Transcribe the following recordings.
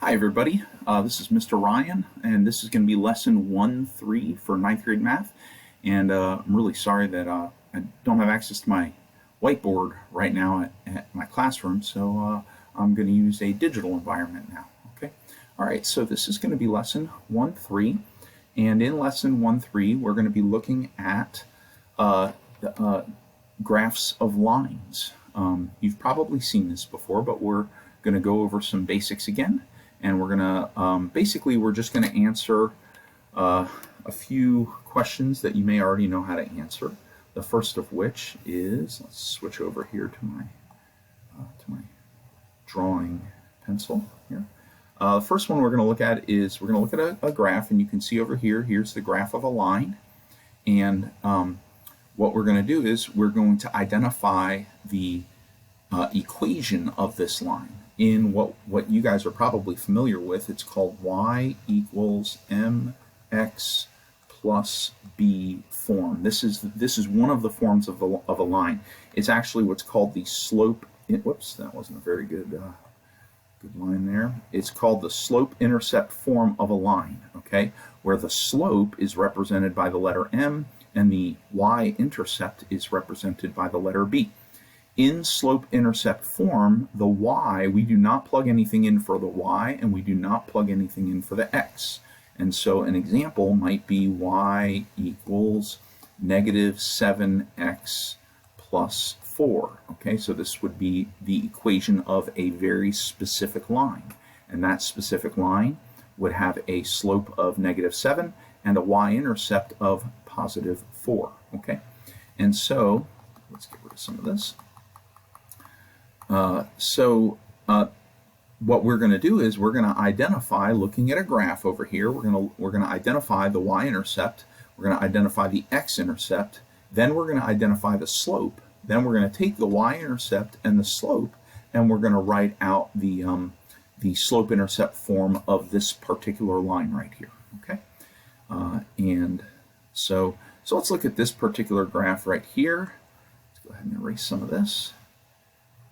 Hi everybody, this is Mr. Ryan, and this is going to be lesson 1-3 for 9th grade math. And I'm really sorry that I don't have access to my whiteboard right now at my classroom, so I'm going to use a digital environment now. Okay. All right, so this is going to be lesson 1-3, and in lesson 1-3 we're going to be looking at graphs of lines. You've probably seen this before, but we're going to go over some basics again. And we're gonna we're just gonna answer a few questions that you may already know how to answer. The first of which is, let's switch over here to my drawing pencil here. The first one we're going to look at is we're going to look at a graph, and you can see over here. Here's the graph of a line, and what we're going to do is we're going to identify the equation of this line. In what you guys are probably familiar with, it's called y equals mx plus b form. This is one of the forms of a line. It's actually what's called the slope. Whoops, that wasn't a very good line there. It's called the slope-intercept form of a line. Okay, where the slope is represented by the letter m and the y-intercept is represented by the letter b. In slope-intercept form, the y, we do not plug anything in for the y, and we do not plug anything in for the x. And so an example might be y equals negative 7x plus 4. Okay, so this would be the equation of a very specific line. And that specific line would have a slope of negative 7 and a y-intercept of positive 4. Okay, and so let's get rid of some of this. What we're going to do is we're going to identify, looking at a graph over here, we're going to identify the y-intercept, we're going to identify the x-intercept, then we're going to identify the slope, then we're going to take the y-intercept and the slope, and we're going to write out the slope-intercept form of this particular line right here. Okay, and so let's look at this particular graph right here. Let's go ahead and erase some of this.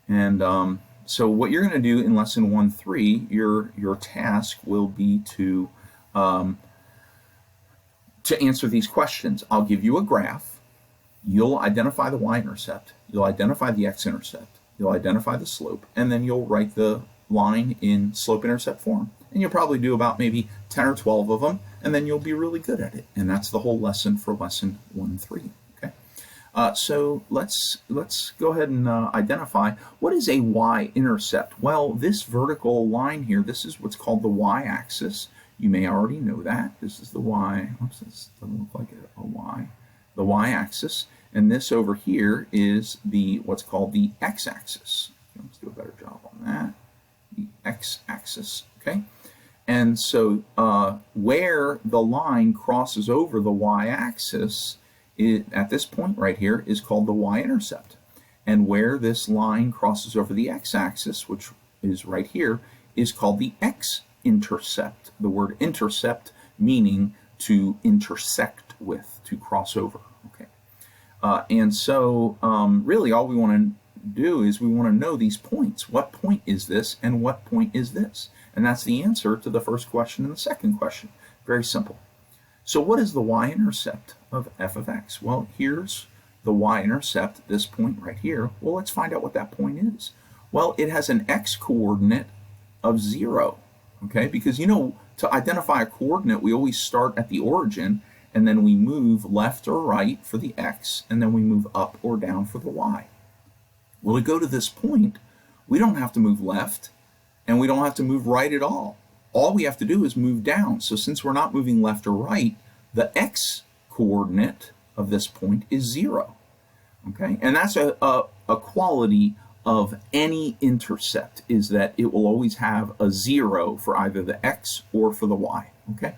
And so what you're going to do in lesson 1-3, your task will be to answer these questions. I'll give you a graph. You'll identify the y-intercept. You'll identify the x-intercept. You'll identify the slope, and then you'll write the line in slope-intercept form. And you'll probably do about maybe 10 or 12 of them, and then you'll be really good at it. And that's the whole lesson for lesson 1-3. So let's go ahead and identify what is a y-intercept. Well, this vertical line here, this is what's called the y-axis. You may already know that. This is the y. Oops, this doesn't look like a y. The y-axis, and this over here is what's called the x-axis. Let's do a better job on that. The x-axis. Okay, and so where the line crosses over the y-axis at this point right here is called the y-intercept, and where this line crosses over the x-axis, which is right here, is called the x-intercept. The word intercept meaning to intersect with, to cross over. Okay, and so really all we want to do is we want to know these points. What point is this and what point is this? And that's the answer to the first question and the second question. Very simple. So what is the y-intercept of f of x? Well, here's the y-intercept, this point right here. Well, let's find out what that point is. Well, it has an x-coordinate of 0, okay? Because, you know, to identify a coordinate, we always start at the origin, and then we move left or right for the x, and then we move up or down for the y. Well, to go to this point, we don't have to move left, and we don't have to move right at all. All we have to do is move down. So since we're not moving left or right, the x-coordinate of this point is 0. Okay, and that's a quality of any intercept, is that it will always have a 0 for either the x or for the y. Okay,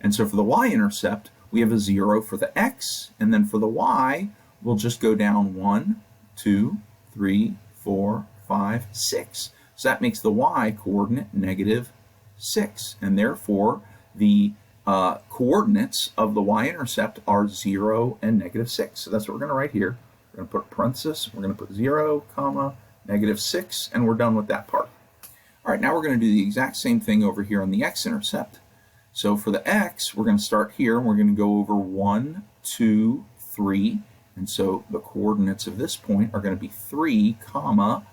and so for the y-intercept, we have a 0 for the x, and then for the y, we'll just go down 1, 2, 3, 4, 5, 6. So that makes the y-coordinate negative 6, and therefore the coordinates of the y-intercept are 0 and negative 6. So that's what we're going to write here. We're going to put parenthesis, we're going to put 0, comma, negative 6, and we're done with that part. All right, now we're going to do the exact same thing over here on the x-intercept. So for the x, we're going to start here, and we're going to go over 1, 2, 3. And so the coordinates of this point are going to be 3, comma.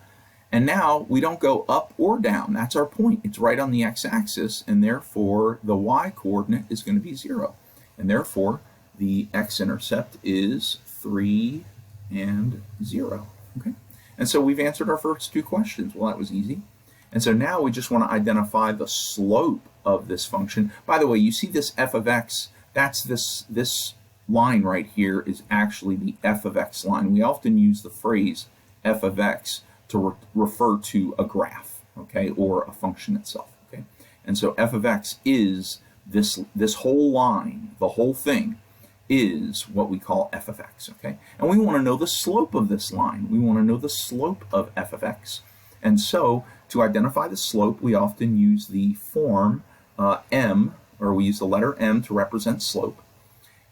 And now we don't go up or down. That's our point. It's right on the x-axis, and therefore the y-coordinate is going to be 0. And therefore the x-intercept is 3 and 0. Okay? And so we've answered our first two questions. Well, that was easy. And so now we just want to identify the slope of this function. By the way, you see this f of x, that's this line right here is actually the f of x line. We often use the phrase f of x to refer to a graph, okay, or a function itself, okay? And so f of x is this whole line, the whole thing is what we call f of x, okay? And we want to know the slope of this line. We want to know the slope of f of x. And so to identify the slope, we often use the form m, or we use the letter m to represent slope.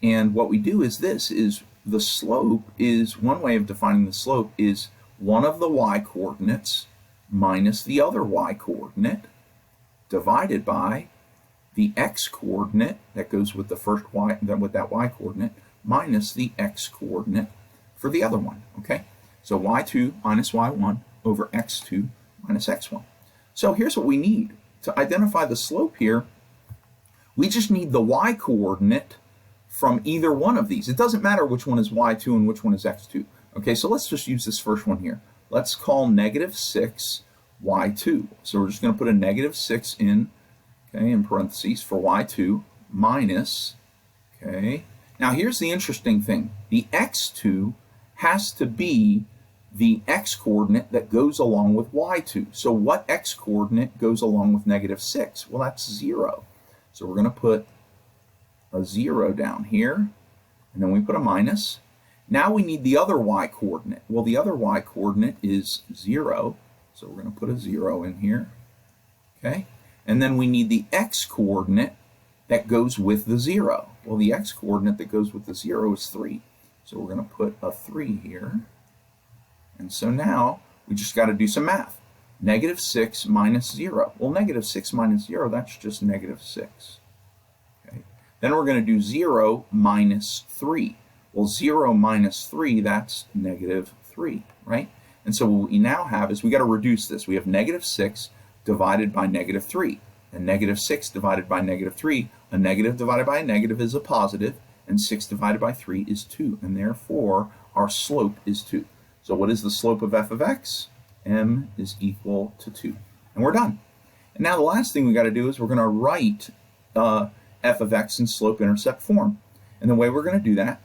And what we do is this, is the slope is, one way of defining the slope is one of the y-coordinates minus the other y-coordinate divided by the x-coordinate that goes with the first y, with that y-coordinate, minus the x-coordinate for the other one, okay? So y2 minus y1 over x2 minus x1. So here's what we need. To identify the slope here, we just need the y-coordinate from either one of these. It doesn't matter which one is y2 and which one is x2. Okay, so let's just use this first one here. Let's call -6 y2. So we're just going to put a -6 in, okay, in parentheses for y2 minus, okay. Now here's the interesting thing. The x2 has to be the x-coordinate that goes along with y2. So what x-coordinate goes along with -6? Well, that's 0. So we're going to put a 0 down here, and then we put a minus. Now we need the other y-coordinate. Well, the other y-coordinate is 0, so we're going to put a 0 in here, okay? And then we need the x-coordinate that goes with the 0. Well, the x-coordinate that goes with the 0 is 3, so we're going to put a 3 here. And so now we just got to do some math. -6 minus 0. Well, -6 minus 0, that's just -6. Okay. Then we're going to do 0 minus 3. Well, 0 minus 3, that's -3, right? And so what we now have is we got to reduce this. We have -6 divided by -3. And -6 divided by -3, a negative divided by a negative is a positive, and 6 divided by 3 is 2. And therefore, our slope is 2. So what is the slope of f of x? M is equal to 2. And we're done. And now the last thing we got to do is we're going to write f of x in slope-intercept form. And the way we're going to do that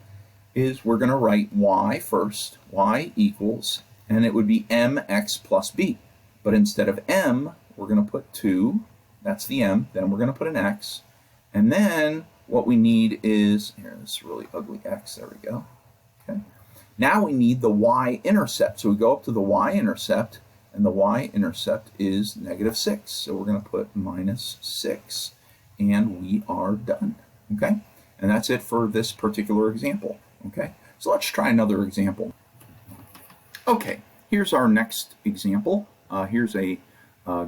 is we're going to write y first, y equals, and it would be mx plus b. But instead of m, we're going to put 2, that's the m, then we're going to put an x, and then what we need is, here, this really ugly x, there we go, okay. Now we need the y-intercept, so we go up to the y-intercept, and the y-intercept is -6, so we're going to put -6, and we are done, okay. And that's it for this particular example. Okay, so let's try another example. Okay, here's our next example. Here's a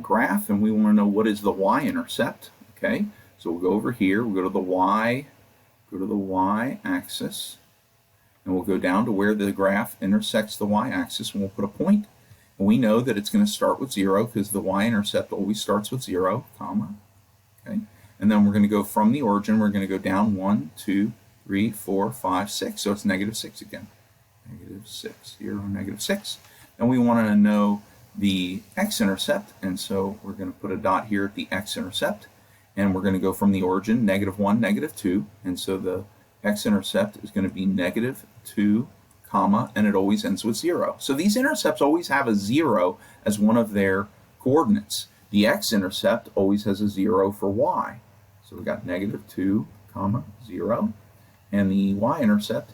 graph, and we want to know what is the y-intercept. Okay, so we'll go over here. We'll go to the y-axis, and we'll go down to where the graph intersects the y-axis, and we'll put a point. And we know that it's going to start with 0 because the y-intercept always starts with 0, comma. Okay, and then we're going to go from the origin. We're going to go down 1, 2, 3, 4, 5, 6. So it's -6 again. -6, 0, -6. And we want to know the x-intercept. And so we're going to put a dot here at the x-intercept. And we're going to go from the origin, -1, -2. And so the x-intercept is going to be -2, comma, and it always ends with 0. So these intercepts always have a 0 as one of their coordinates. The x-intercept always has a 0 for y. So we got -2, comma, 0. And the y-intercept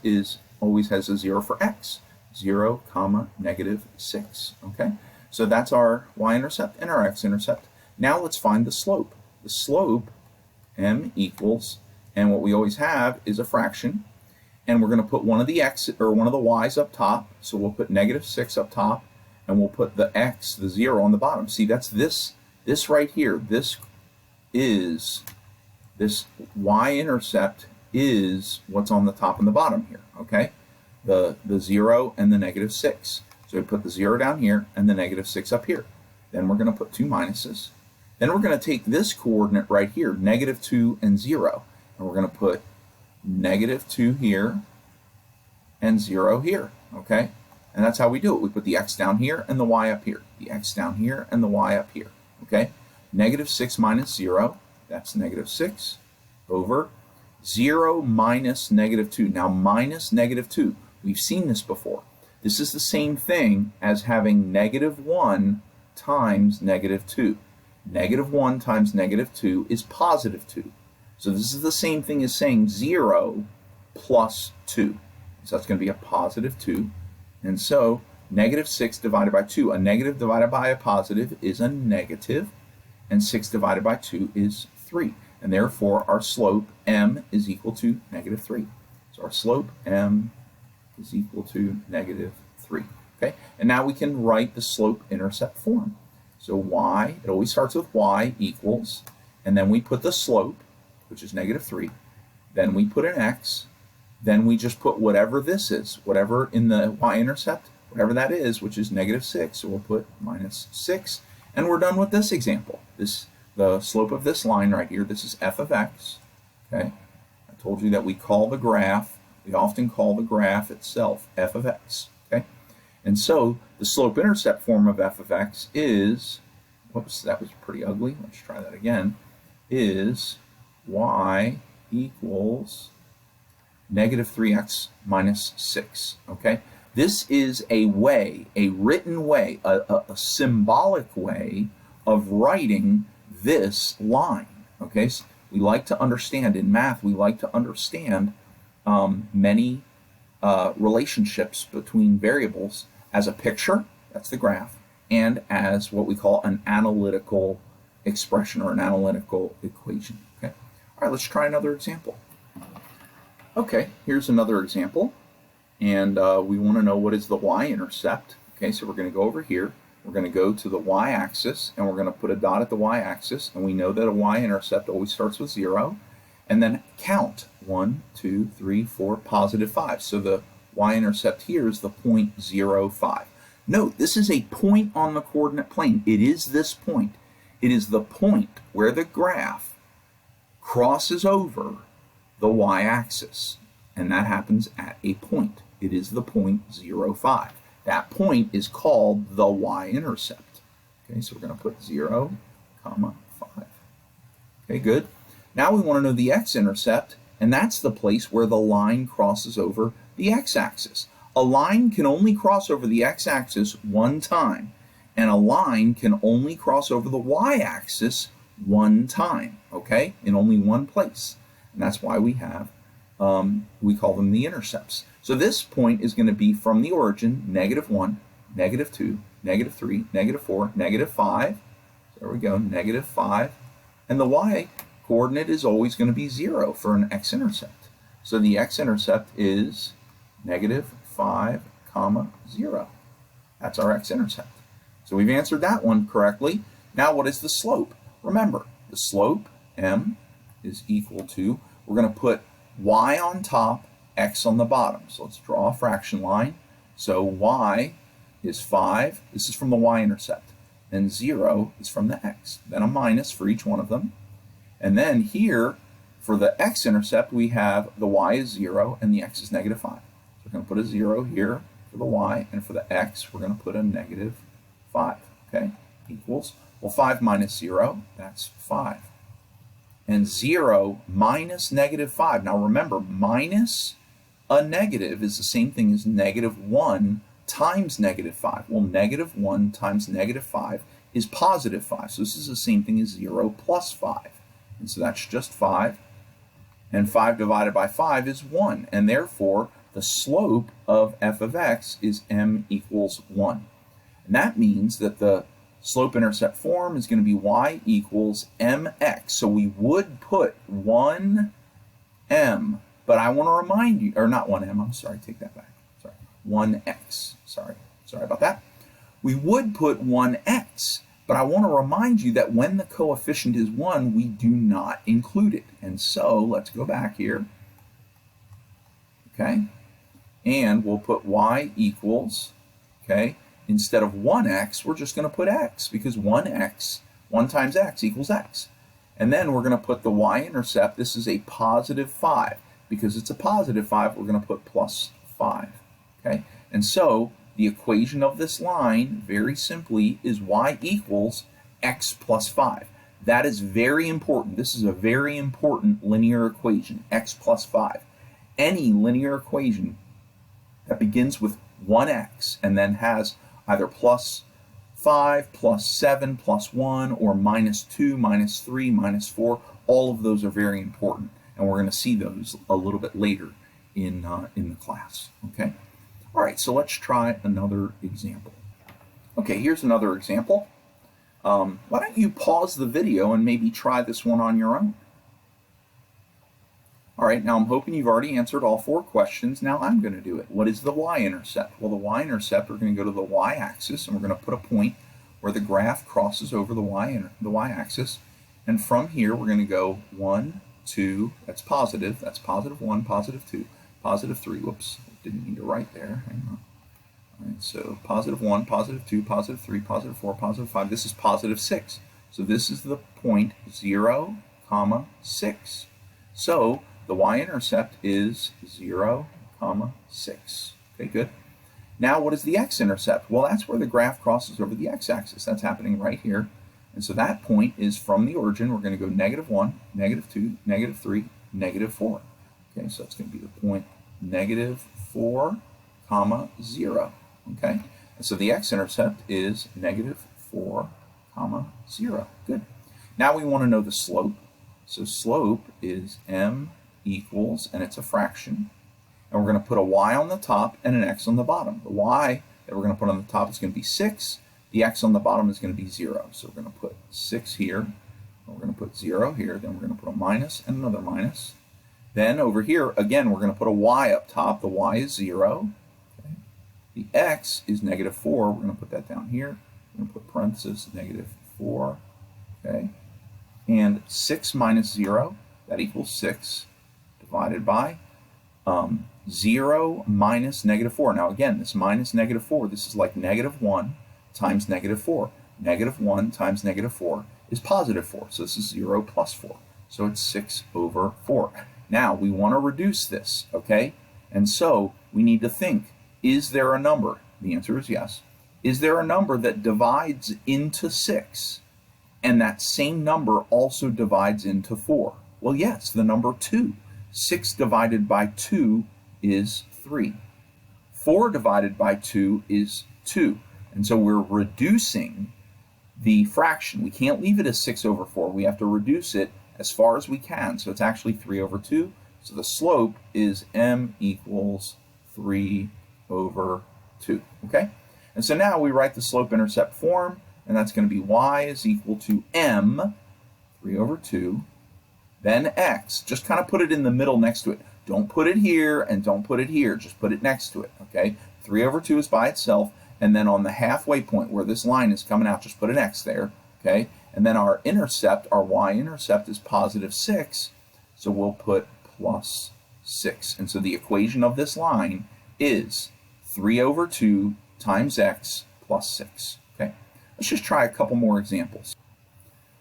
always has a 0 for x, 0, comma, -6, okay? So that's our y-intercept and our x-intercept. Now let's find the slope. The slope, m equals, and what we always have is a fraction, and we're going to put one of the x, or one of the y's up top, so we'll put -6 up top, and we'll put the x, the 0, on the bottom. See, that's this This right here, this y-intercept is what's on the top and the bottom here, okay? The 0 and the -6. So we put the 0 down here and the -6 up here. Then we're going to put two minuses. Then we're going to take this coordinate right here, -2 and 0, and we're going to put -2 here and 0 here, okay? And that's how we do it. We put the x down here and the y up here. The x down here and the y up here, okay? -6 minus 0, that's -6, over 0 minus -2. Now minus -2, we've seen this before. This is the same thing as having -1 times -2. -1 times -2 is +2. So this is the same thing as saying 0 plus 2. So that's going to be a +2. And so -6 divided by 2, a negative divided by a positive is a negative, and 6 divided by 2 is 3. And therefore our slope m is equal to -3. So our slope m is equal to -3. Okay, and now we can write the slope-intercept form. So y, it always starts with y equals, and then we put the slope, which is -3, then we put an x, then we just put whatever this is, whatever in the y-intercept, whatever that is, which is -6, so we'll put -6, and we're done with this example. The slope of this line right here, this is f of x, okay? I told you that we often call the graph itself f of x, okay? And so the slope-intercept form of f of x is, whoops, that was pretty ugly, let's try that again, is y equals -3x minus 6, okay? This is a way, a written way, a symbolic way of writing this line, okay? So we like to understand, in math, we like to understand many relationships between variables as a picture, that's the graph, and as what we call an analytical expression or an analytical equation, okay? All right, let's try another example. Okay, here's another example, and we want to know what is the y-intercept. Okay, so we're going to go over here, we're going to go to the y-axis, and we're going to put a dot at the y-axis, and we know that a y-intercept always starts with 0, and then count 1, 2, 3, 4, +5. So the y-intercept here is the point 0,5. Note, this is a point on the coordinate plane. It is this point. It is the point where the graph crosses over the y-axis, and that happens at a point. It is the point 0,5. That point is called the y-intercept. Okay, so we're going to put 0, 5. Okay, good. Now we want to know the x-intercept, and that's the place where the line crosses over the x-axis. A line can only cross over the x-axis one time, and a line can only cross over the y-axis one time, okay, in only one place. And that's why we have, we call them the intercepts. So this point is going to be from the origin, -1, -2, -3, -4, -5. So there we go, -5. And the y coordinate is always going to be 0 for an x-intercept. So the x-intercept is -5, 0. That's our x-intercept. So we've answered that one correctly. Now what is the slope? Remember, the slope, m, is equal to, we're going to put y on top, x on the bottom. So let's draw a fraction line. So y is 5, this is from the y-intercept, and 0 is from the x, then a minus for each one of them. And then here, for the x-intercept, we have the y is 0 and the x is -5. So we're going to put a 0 here for the y, and for the x, we're going to put a -5, okay, equals, well, 5 minus 0, that's 5. And 0 minus -5. Now remember, minus a negative is the same thing as -1 times -5. Well, -1 times -5 is +5. So this is the same thing as 0 plus 5. And so that's just 5. And 5 divided by 5 is 1. And therefore, the slope of f of x is m equals 1. And that means that the slope-intercept form is going to be y equals mx. So we would put 1m, but I want to remind you, or not 1m, I'm sorry, take that back. Sorry, 1x. Sorry about that. We would put 1x, But I want to remind you that when the coefficient is 1, we do not include it. And so let's go back here. Okay? And we'll put y equals, okay, instead of 1x, we're just going to put x, because 1 times x equals x. And then we're going to put the y-intercept. This is a positive 5. Because it's a positive 5, we're going to put plus 5. Okay? And so the equation of this line, very simply, is y equals x plus 5. That is very important. This is a very important linear equation, x plus 5. Any linear equation that begins with 1x and then has either plus 5, plus 7, plus 1, or minus 2, minus 3, minus 4, all of those are very important. And we're going to see those a little bit later in the class. Okay? All right, so let's try another example. Okay, here's another example. Why don't you pause the video and maybe try this one on your own? All right, now I'm hoping you've already answered all 4 questions. Now I'm going to do it. What is the y-intercept? Well, the y-intercept, we're going to go to the y-axis, and we're going to put a point where the graph crosses over the y-axis. And from here, we're going to go 1, 2, that's positive 1, positive 2, positive 3, whoops, didn't mean to write there, hang on. All right, so positive 1, positive 2, positive 3, positive 4, positive 5, this is positive 6. So this is the point 0, 6. So the y-intercept is 0, 6. Okay, good. Now what is the x-intercept? Well, that's where the graph crosses over the x-axis. That's happening right here. And so that point is from the origin. We're going to go -1, -2, -3, -4. Okay, so it's going to be the point -4, 0. Okay, and so the x-intercept is -4, 0. Good. Now we want to know the slope. So slope is m equals, and it's a fraction. And we're going to put a y on the top and an x on the bottom. The y that we're going to put on the top is going to be 6. The x on the bottom is going to be 0. So we're going to put 6 here. We're going to put 0 here. Then we're going to put a minus and another minus. Then over here, again, we're going to put a y up top. The y is 0. Okay. The x is -4. We're going to put that down here. We're going to put parentheses -4. Okay. And 6 minus 0, that equals 6, divided by 0 minus -4. Now again, this minus -4, this is like -1 times -4. -1 times -4 is positive 4. So this is 0 plus 4. So it's 6 over 4. Now we want to reduce this, okay? And so we need to think, is there a number? The answer is yes. Is there a number that divides into 6? And that same number also divides into 4? Well, yes, the number 2. 6 divided by 2 is 3. 4 divided by 2 is 2. And so we're reducing the fraction. We can't leave it as 6 over 4. We have to reduce it as far as we can. So it's actually 3 over 2. So the slope is m equals 3 over 2. Okay? And so now we write the slope-intercept form, and that's going to be y is equal to m, 3 over 2, then x. Just kind of put it in the middle next to it. Don't put it here and don't put it here. Just put it next to it. Okay? 3 over 2 is by itself. And then on the halfway point where this line is coming out, just put an x there, okay? And then our intercept, our y-intercept is positive 6, so we'll put plus 6. And so the equation of this line is 3 over 2 times x plus 6, okay? Let's just try a couple more examples.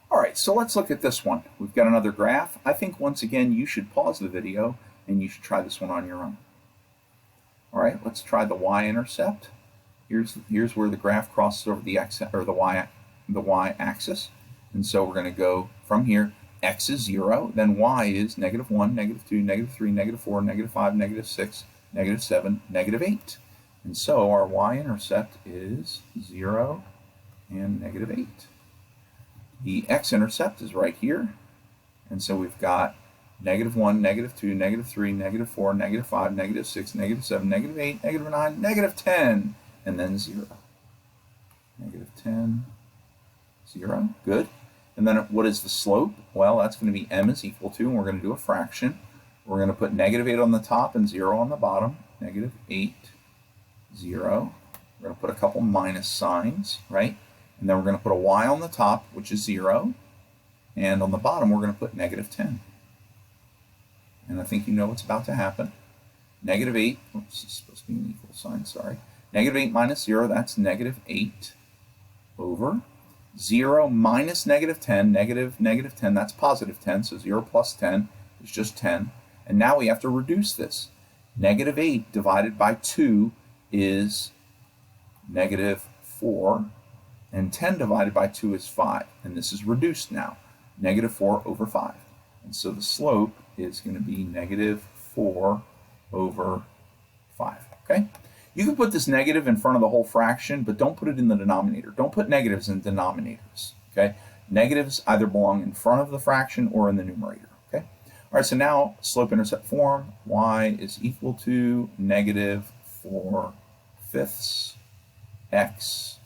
All right, so let's look at this one. We've got another graph. I think once again you should pause the video and you should try this one on your own. All right, let's try the y-intercept. Here's where the graph crosses over the x or the y-axis, and so we're going to go from here. X is 0, then y is -1, -2, -3, -4, -5, -6, -7, -8, and so our y-intercept is 0 and -8. The x-intercept is right here, and so we've got -1, -2, -3, -4, -5, -6, -7, -8, -9, -10. And then 0. -10, 0. Good. And then what is the slope? Well, that's going to be m is equal to, and we're going to do a fraction. We're going to put -8 on the top and 0 on the bottom. -8, 0. We're going to put a couple minus signs, right? And then we're going to put a y on the top, which is 0. And on the bottom, we're going to put -10. And I think you know what's about to happen. -8, oops, it's supposed to be an equal sign, sorry. -8 minus 0, that's -8 over 0 minus -10, -10, that's +10, so 0 plus 10 is just 10. And now we have to reduce this. -8 divided by 2 is -4, and 10 divided by 2 is 5. And this is reduced now, -4 over 5. And so the slope is going to be -4 over 5, okay? You can put this negative in front of the whole fraction, but don't put it in the denominator. Don't put negatives in denominators, okay? Negatives either belong in front of the fraction or in the numerator, okay? All right, so now slope-intercept form, y is equal to -4/5 x,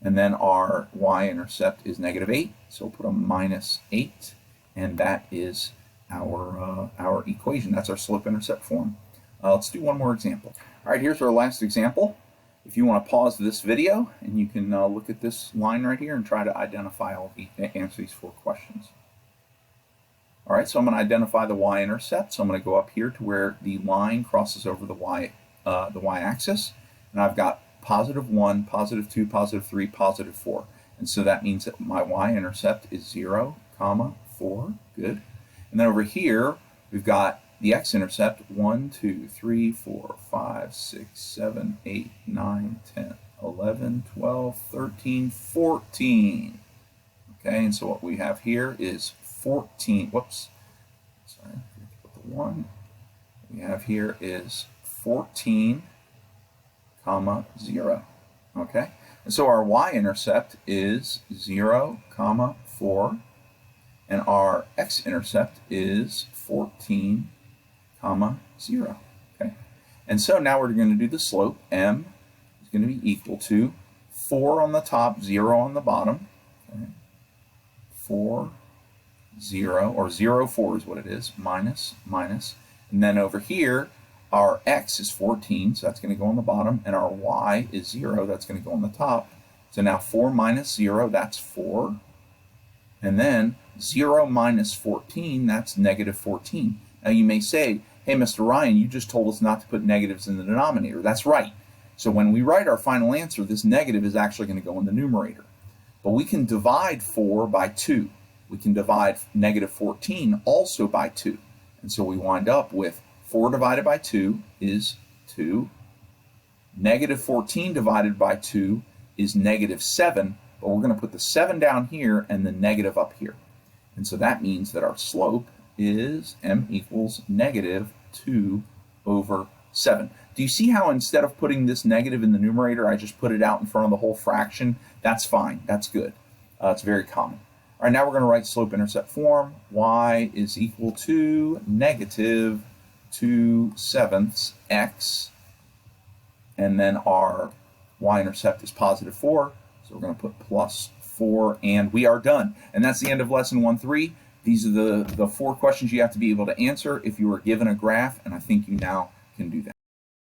and then our y-intercept is -8, so we'll put a -8, and that is our equation. That's our slope-intercept form. Let's do one more example. All right, here's our last example. If you want to pause this video, and you can look at this line right here and try to identify answer these 4 questions. All right, so I'm going to identify the y-intercept. So I'm going to go up here to where the line crosses over the y-axis, and I've got +1, +2, +3, +4. And so that means that my y-intercept is 0, 4, good. And then over here, we've got the x-intercept, 1, 2, 3, 4, 5, 6, 7, 8, 9, 10, 11, 12, 13, 14. Okay, and so what we have here is 14. Whoops. Sorry, I forgot to put the 1. What we have here is 14, 0. Okay, and so our y-intercept is 0, 4, and our x-intercept is 14, 0. Okay, and so now we're going to do the slope. M is going to be equal to 4 on the top, 0 on the bottom. Okay. 4, 0, or 0, 4 is what it is, minus, and then over here, our x is 14, so that's going to go on the bottom, and our y is 0, that's going to go on the top. So now 4 minus 0, that's 4, and then 0 minus 14, that's -14. Now you may say, hey, Mr. Ryan, you just told us not to put negatives in the denominator. That's right. So when we write our final answer, this negative is actually going to go in the numerator. But we can divide 4 by 2. We can divide -14 also by 2. And so we wind up with 4 divided by 2 is 2. -14 divided by 2 is -7. But we're going to put the 7 down here and the negative up here. And so that means that our slope is m equals -2 over 7. Do you see how instead of putting this negative in the numerator, I just put it out in front of the whole fraction? That's fine. That's good. It's very common. All right, now we're going to write slope-intercept form. Y is equal to -2/7 x, and then our y-intercept is +4, so we're going to put +4, and we are done. And that's the end of lesson 1-3. These are the 4 questions you have to be able to answer if you were given a graph, and I think you now can do that.